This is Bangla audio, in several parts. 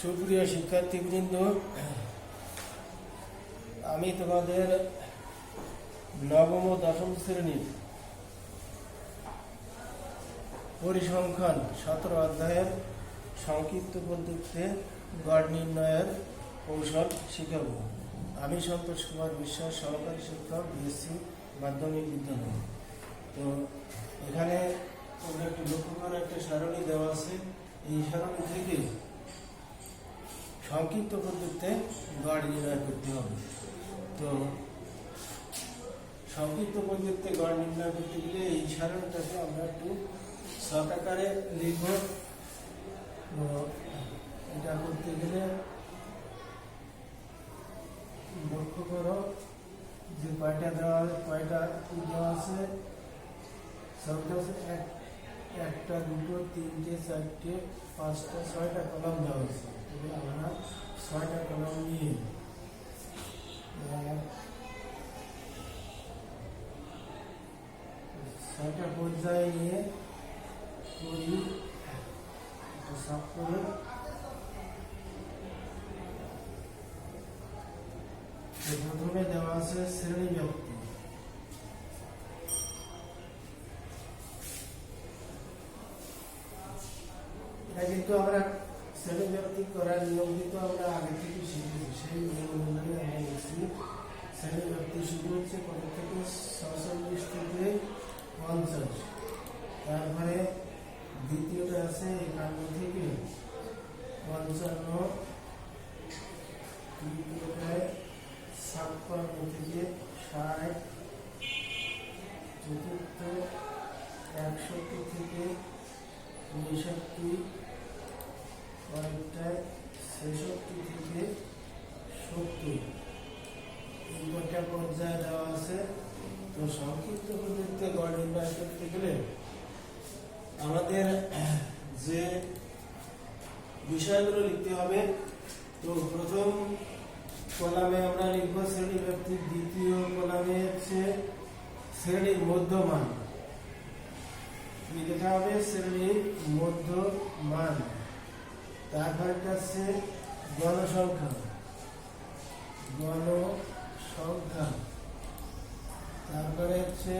সুপ্রিয় শিক্ষার্থীবৃন্দ, আমি তোমাদের নবম ও দশম শ্রেণীর পরিসংখ্যান 17 অধ্যায়ের সংক্ষিপ্ত পদ্ধতিতে গড় নির্ণয়ের কৌশল শিখাব। আমি সন্তোষ কুমার বিশ্বাস, সহকারী শিক্ষক, বিএসসি মাধ্যমিক বিদ্যালয়। তো এখানে তোমরা একটু লক্ষ্য করে একটা সারণী দেওয়া আছে। এই সারণী থেকে সংক্ষিপ্ত পদ্ধতিতে গড় নির্ণয় করতে হবে। তো সংক্ষিপ্ত পদ্ধতিতে গড় নির্ণয় করতে গেলে এই সারণীটাকে আমরা একটু শর্ট আকারে লিখব। এটা করতে গেলে লক্ষ্য করো যে কয়টা দেওয়া আছে। সবটা হচ্ছে একটা, দুটো, তিনটে, চারটে, পাঁচটা, 6টা কলাম দেওয়া হয়েছে। আমরা 6টা কলাম নিয়ে ছয়টা পর্যায়ে নিয়ে করি সাফ করে প্রথমে দেওয়া আছে শ্রেণী ব্যক্তি। এটা কিন্তু আমরা শ্রেণী ব্যক্তি করার নিয়ম কিন্তু আমরা আগে থেকে শিখেছি। সেই নিয়ম অনুযায়ী আমরা লিখছি শ্রেণী ব্যক্তি শুরু হচ্ছে কত থেকে 46 থেকে 50। তারপরে দ্বিতীয়টা আছে 51 থেকে 55, তৃতীয়টায় 56 থেকে 60, চতুর্থ 61 থেকে 69, পরেরটায় 66 থেকে 70। এই কয়টা পর্যায়ে দেওয়া আছে। তো সংক্ষিপ্ত পদ্ধতিতে গড় নির্ণয় করতে গেলে আমাদের যে বিষয়গুলো লিখতে হবে, তো প্রথম কলামে আমরা লিখব শ্রেণী ব্যক্তি, দ্বিতীয় কলামে হচ্ছে শ্রেণীর মধ্যমান লিখতে হবে, শ্রেণীর মধ্যমান। তারপরে আছে গণসংখ্যা, তারপরে হচ্ছে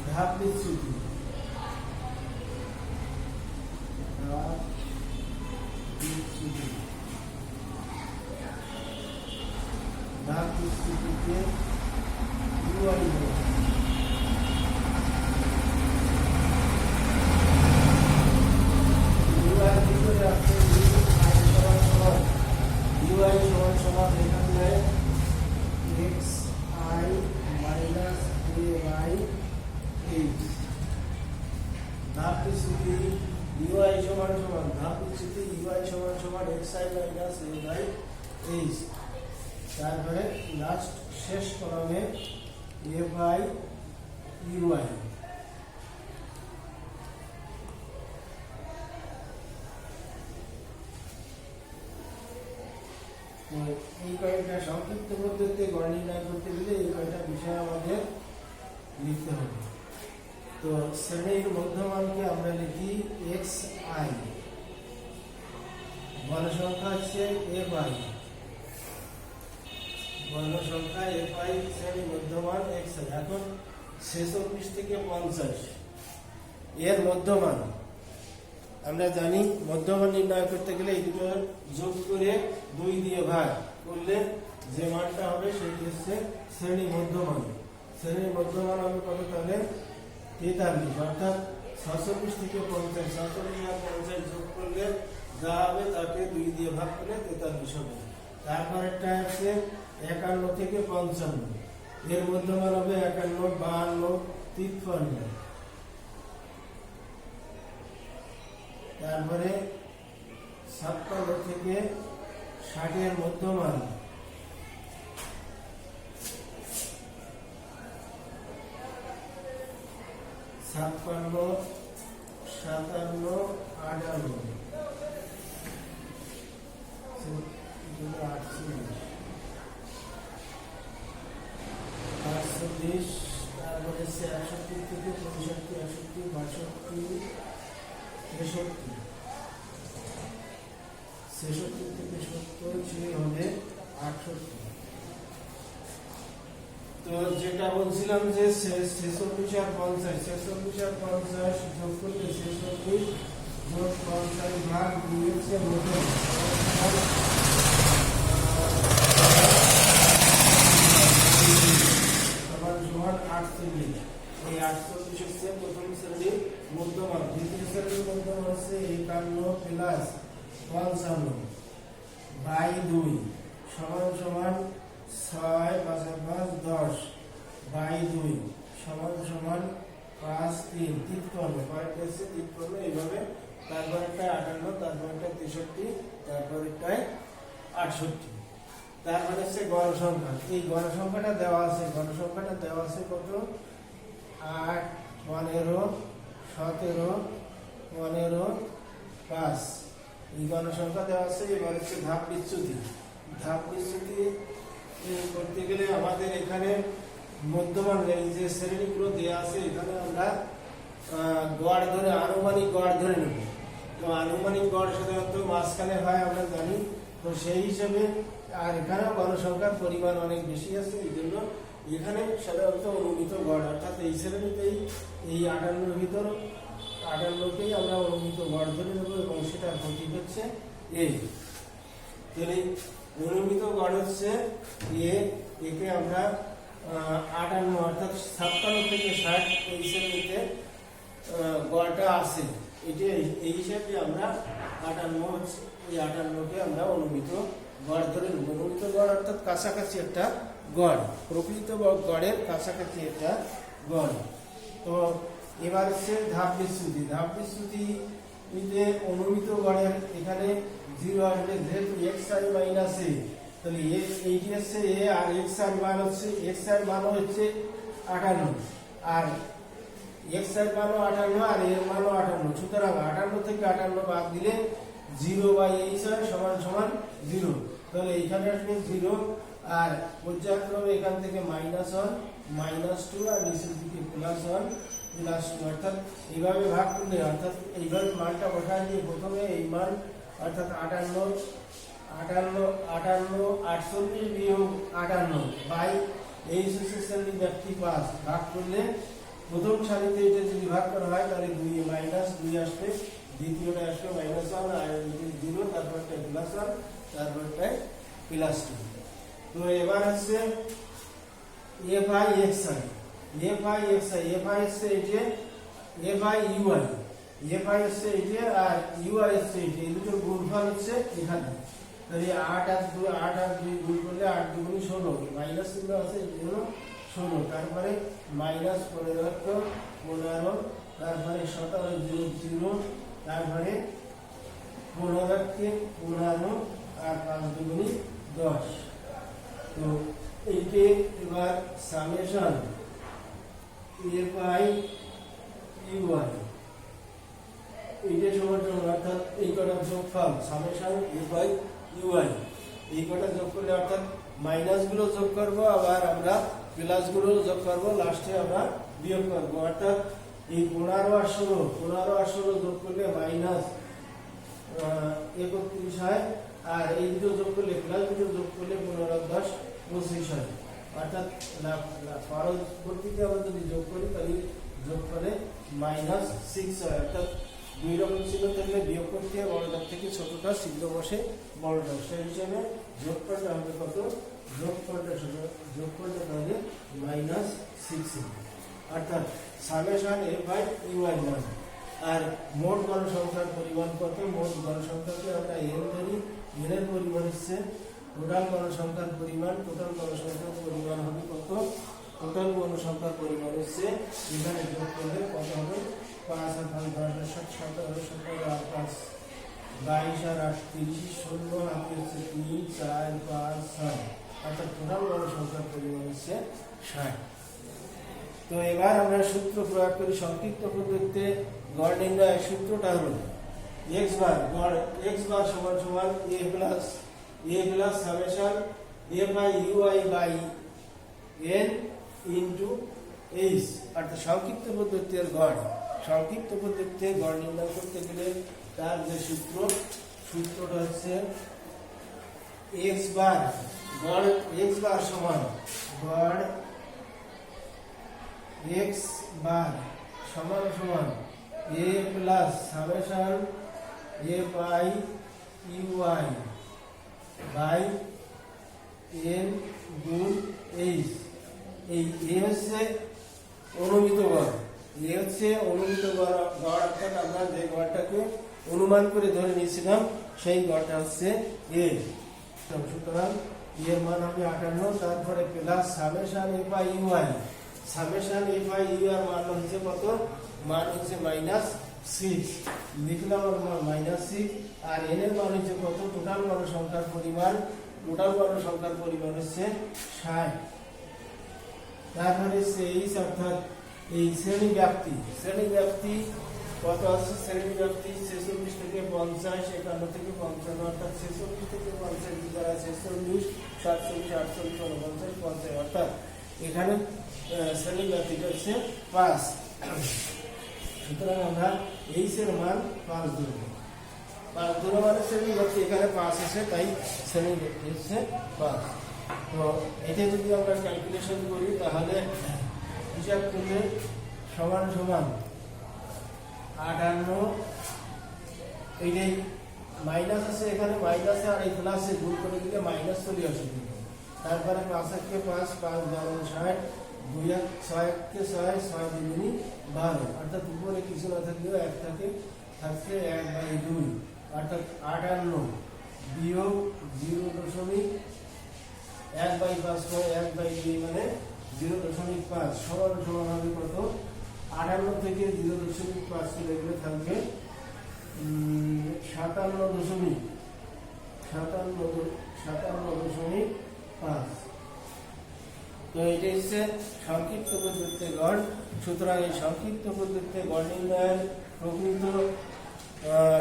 ধাপ বিচ্যুতি, ধাপ বিচ্যুতিকে ইউআই বলে। ইউআই সমান এখানে x i minus a by h. ধাপ বিচ্যুতি ইউআই সমান ধাপ বিচ্যুতি ইউআই সমান x i minus a by h. তারপরে লাস্ট শেষ কলামে এ বাই ইউআই। এই কয়েকটা সংক্ষিপ্ত পদ্ধতিতে গড় নির্ণয় করতে গেলে এই কয়েকটা বিষয় আমাদের লিখতে হবে। তো শ্রেণীর মধ্যমানকে আমরা লিখি এক্স আই, গণসংখ্যা হচ্ছে এফ আই, গণসংখ্যা এফ আই, শ্রেণীর মধ্যমান এক্স আই। এখন 46 থেকে 50 এর মধ্যমান আমরা জানি। মধ্যমান নির্ণয় করতে গেলে এই দুটো যোগ করে 2 দিয়ে ভাগ করলে যে মানটা হবে সেটি হচ্ছে শ্রেণী মধ্যমান। শ্রেণীর মধ্যমান হবে কত? তাহলে 43, অর্থাৎ 46 থেকে 50, 46 আর 50 যোগ করলে যা হবে তাকে 2 দিয়ে ভাগ করলে 43 হবে। তারপরেরটা হচ্ছে 51 থেকে 55, এর মধ্যমান হবে 51, 52, 53। তারপরে 56 থেকে 60 এর মধ্যমান 56, 57, 58, 48। 65 থেকে 65, 61, 62, 63, 66 থেকে 70 হবে 68। তো যেটা বলছিলাম যে 46 আর 50, 46 আর 50 যোগ করলে 46 যোগ 50 ভাগ 2 হচ্ছে মোটে সমান সমান 48। এই 48 হচ্ছে প্রথম শ্রেণীর মধ্যমান। দ্বিতীয় শ্রেণীর মধ্যমান হচ্ছে 51 প্লাস 55 বাই 2 সমান সমান 6 5 5 10 বাই 2 সমান সমান 5 3 53। পরেরটা হচ্ছে 53, এইভাবে তারপর একটা 58, তারপর একটা 63, তারপর একটা 68। তারপরে হচ্ছে গণসংখ্যা। এই গণসংখ্যাটা দেওয়া আছে, গণসংখ্যাটা দেওয়া আছে কত? 8 15 17 15 5। এই গণসংখ্যা দেওয়া আছে। এবার হচ্ছে ধাপ বিচ্যুতি। ধাপ বিচ্যুতি করতে গেলে আমাদের এখানে মধ্যমান এই যে শ্রেণীগুলো দেওয়া আছে, এখানে আমরা গড় ধরে আনুমানিক গড় ধরে নেব। তো আনুমানিক গড় সাধারণত মাঝখানে হয় আমরা জানি। তো সেই হিসেবে আর এখানেও গণসংখ্যার পরিমাণ অনেক বেশি আছে, এই জন্য এখানে সাধারণত অনুমিত গড়, অর্থাৎ এই শ্রেণীতেই এই 58 ভিতর 58কেই আমরা অনুমিত গড় ধরে নেব এবং সেটা প্রতীক হচ্ছে এ। তাহলে অনুমিত গড় হচ্ছে এ। একে আমরা 58 অর্থাৎ 56 থেকে 60 এই শ্রেণীতে গড়টা আছে, এটা এই হিসাবে আমরা 58 হচ্ছে, এই 58কে আমরা অনুমিত গড় ধরে নেব। অনুমিত গড় অর্থাৎ কাছাকাছি একটা গড়, প্রকৃত গড়ের কাছাকাছি একটা গড়। তো এবার হচ্ছে ধাপ বিচ্যুতি। ধাপ বিচ্যুতিতে অনুমিত গড়ের এখানে 0 আসবে, যেহেতু xi মাইনাস a, তাহলে এইটি হচ্ছে a আর xi মান হচ্ছে, xi মান হচ্ছে 58 আর xi মান 58 আর এর মান 58। সুতরাং 58 থেকে 58 বাদ দিলে 0/h সমান সমান 0। তাহলে এইখানে আসবে 0 আর পর্যায়ক্রমে এখান থেকে -1 -2 আর নিচের দিকে +1 +2, অর্থাৎ এইভাবে ভাগ করলে, অর্থাৎ এইভাবে মানটা বসায় দিয়ে প্রথমে এই মান অর্থাৎ 48 48 বিয়োগ 58 বাই এই শ্রেণীর ব্যক্তি 5 ভাগ করলে প্রথম সারিতে এটা যদি ভাগ করা হয় তাহলে 2 -2 আসবে, দ্বিতীয়টা আসবে -1 আর 0, তারপরটা +1, তারপরটা +2। তো এবার হচ্ছে f(i)(xi), f(i)(xi), f(i) হচ্ছে এটা, f(i)(ui), f(i) হচ্ছে এটা আর ui হচ্ছে এটা, এই দুটোর গুণফল হচ্ছে এখানে। তাহলে 8 আর 2 গুণ করলে 8 2 16, মাইনাস চিহ্ন আছে এই জন্য 16, তারপরে -15 15, তারপরে 17 0 0, তারপরে 15 কে 15 আর 5 2 10। তো এইকে এবার সামেশন f(i)(ui) এইটা সমান সমান, অর্থাৎ এই কটার যোগফল সামেশন f(i)(ui), এই কটা যোগ করলে অর্থাৎ মাইনাস গুলো যোগ করব, আবার আমরা প্লাস গুলো যোগ করব, লাস্টে আমরা বিয়োগ করব। অর্থাৎ এই 15 আর 16 যোগ করলে -31 হয়, আর এই দুটো যোগ করলে প্লাস দুটো যোগ করলে 15 10 25 হয়। অর্থাৎ পরবর্তীতে আমরা যদি যোগ করি তাহলে যোগ করে -6 হয়। অর্থাৎ দুই রকম চিহ্ন থাকলে বিয়োগ করতে হয়, বড়টার থেকে ছোটটা চিহ্ন বসে বড়টা, সেই হিসেবে যোগফলটা হবে কত? যোগফলটা তাহলে -6। অর্থাৎ সামেশন f(i)(ui) মান। আর মোট গণসংখ্যার পরিমাণ কত? মোট গণসংখ্যাকে আমরা n ধরি, n এর পরিমাণ হচ্ছে টোটাল গণসংখ্যার পরিমাণ। টোটাল গণসংখ্যার পরিমাণ হবে কত? টোটাল গণসংখ্যার পরিমাণ হচ্ছে এখানে যোগ করলে কত হবে? 5 আর 5 10 17 17 আর 5 22 আর 8 30 16 হাতে হচ্ছে 3 4 5 6, অর্থাৎ টোটাল গণসংখ্যার পরিমাণ হচ্ছে 60। তো এবার আমরা সূত্র প্রয়োগ করি সংক্ষিপ্ত পদ্ধতিতে গড় নির্ণয়ের সূত্রটা হলো x বার গড়, x বার সমান সমান a plus summation f(i)(ui) by n into h অর্থাৎ সংক্ষিপ্ত পদ্ধতির গড়। সংক্ষিপ্ত পদ্ধতিতে গড় নির্ণয় করতে গেলে তার যে সূত্রটা হচ্ছে এক্স বার, গড় এক্স বার সমান গড় এক্স বার সমান সমান A plus summation A by U I by N গুণ এইচ। এই এ হচ্ছে অনুমিত গড়, এ হচ্ছে অনুমিত গড় অর্থাৎ আমরা যে গড়টাকে অনুমান করে ধরে নিয়েছিলাম সেই গড়টা হচ্ছে এ। সুতরাং এর মান হবে 58, তারপরে plus summation A by u i. Summation A by u এর মান হচ্ছে কত? মান হচ্ছে -6, লিখলাম -6। আর এন এর মান হচ্ছে কত? টোটাল গণ সংখ্যার পরিমাণ, টোটাল গণ সংখ্যার পরিমাণ হচ্ছে 60। তারপরে এইচ অর্থাৎ এই শ্রেণী ব্যাপ্তি, শ্রেণী ব্যাপ্তি কত আছে? শ্রেণী ব্যাপ্তি 46 থেকে 50, 51 থেকে 55 অর্থাৎ 46 থেকে 50 দ্বারা 46, 47, 48, 49, 50 অর্থাৎ এখানে শ্রেণী ব্যাপ্তিটা হচ্ছে 5। সুতরাং আমরা এইচ এর মান 5 ধরব। 5 ধরব মানে শ্রেণী ব্যাপ্তি এখানে 5 আছে, তাই শ্রেণী ব্যাপ্তি হচ্ছে 5। তো এটা যদি আমরা ক্যালকুলেশন করি তাহলে হিসাব করলে সমান সমান 58, এইটাই মাইনাস আছে এখানে, মাইনাসে আর এই প্লাসে গুণ করে দিলে মাইনাস চলে আসে। তারপরে 5 কে 5, 5 12 60, 2 1 6 কে 6, 6 2 12 অর্থাৎ উপরে কিছু না থাকলেও 1 থাকে, থাকছে 1/2 অর্থাৎ 58 বিয়োগ 0.1/5 1/2 মানে 0.5 সমান সমান হবে কত? 58 থেকে 0.5 চলে গেলে থাকবে 57.5। তো এটা হচ্ছে সংক্ষিপ্ত পদ্ধতিতে গড়। সুতরাং এই সংক্ষিপ্ত পদ্ধতিতে গড় নির্ণয়ের প্রকৃত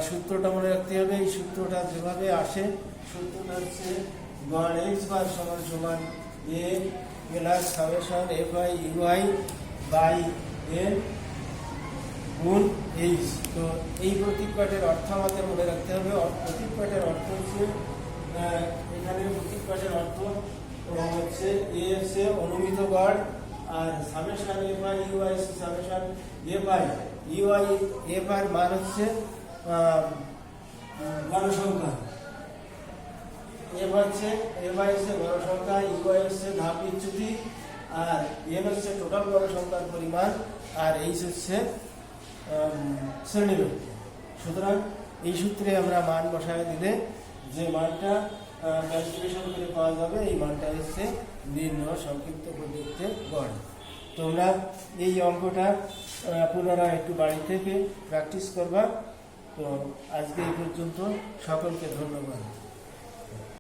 সূত্রটা মনে রাখতে হবে। এই সূত্রটা যেভাবে আসে, সূত্রটা হচ্ছে গড় এক্স বার সমান সমান A plus summation F I U I by N গুণ এইচ। তো এই প্রতীক পাঠের অর্থ আমাদের মনে রাখতে হবে। প্রতীক পাঠের অর্থ হচ্ছে এখানে প্রতীক পাঠের অর্থ হচ্ছে এ হচ্ছে অনুমিত গড়, আর summation F I U I summation F I U I F I মান হচ্ছে গণসংখ্যা, এফ হচ্ছে এফ আই হচ্ছে গণসংখ্যা, ইউআই হচ্ছে ধাপ বিচ্যুতি, আর এন হচ্ছে টোটাল গণসংখ্যার পরিমাণ, আর এইচ হচ্ছে শ্রেণীব্যাপ্তি। সুতরাং এই সূত্রে আমরা মান বসায় দিলে যে মানটা ক্যালকুলেশন করে পাওয়া যাবে এই মানটা হচ্ছে নির্ণয় সংক্ষিপ্ত পদ্ধতিতে গড়। তোমরা এই অঙ্কটা পুনরায় একটু বাড়ি থেকে প্র্যাকটিস করবা। তো আজকে এই পর্যন্ত, সকলকে ধন্যবাদ।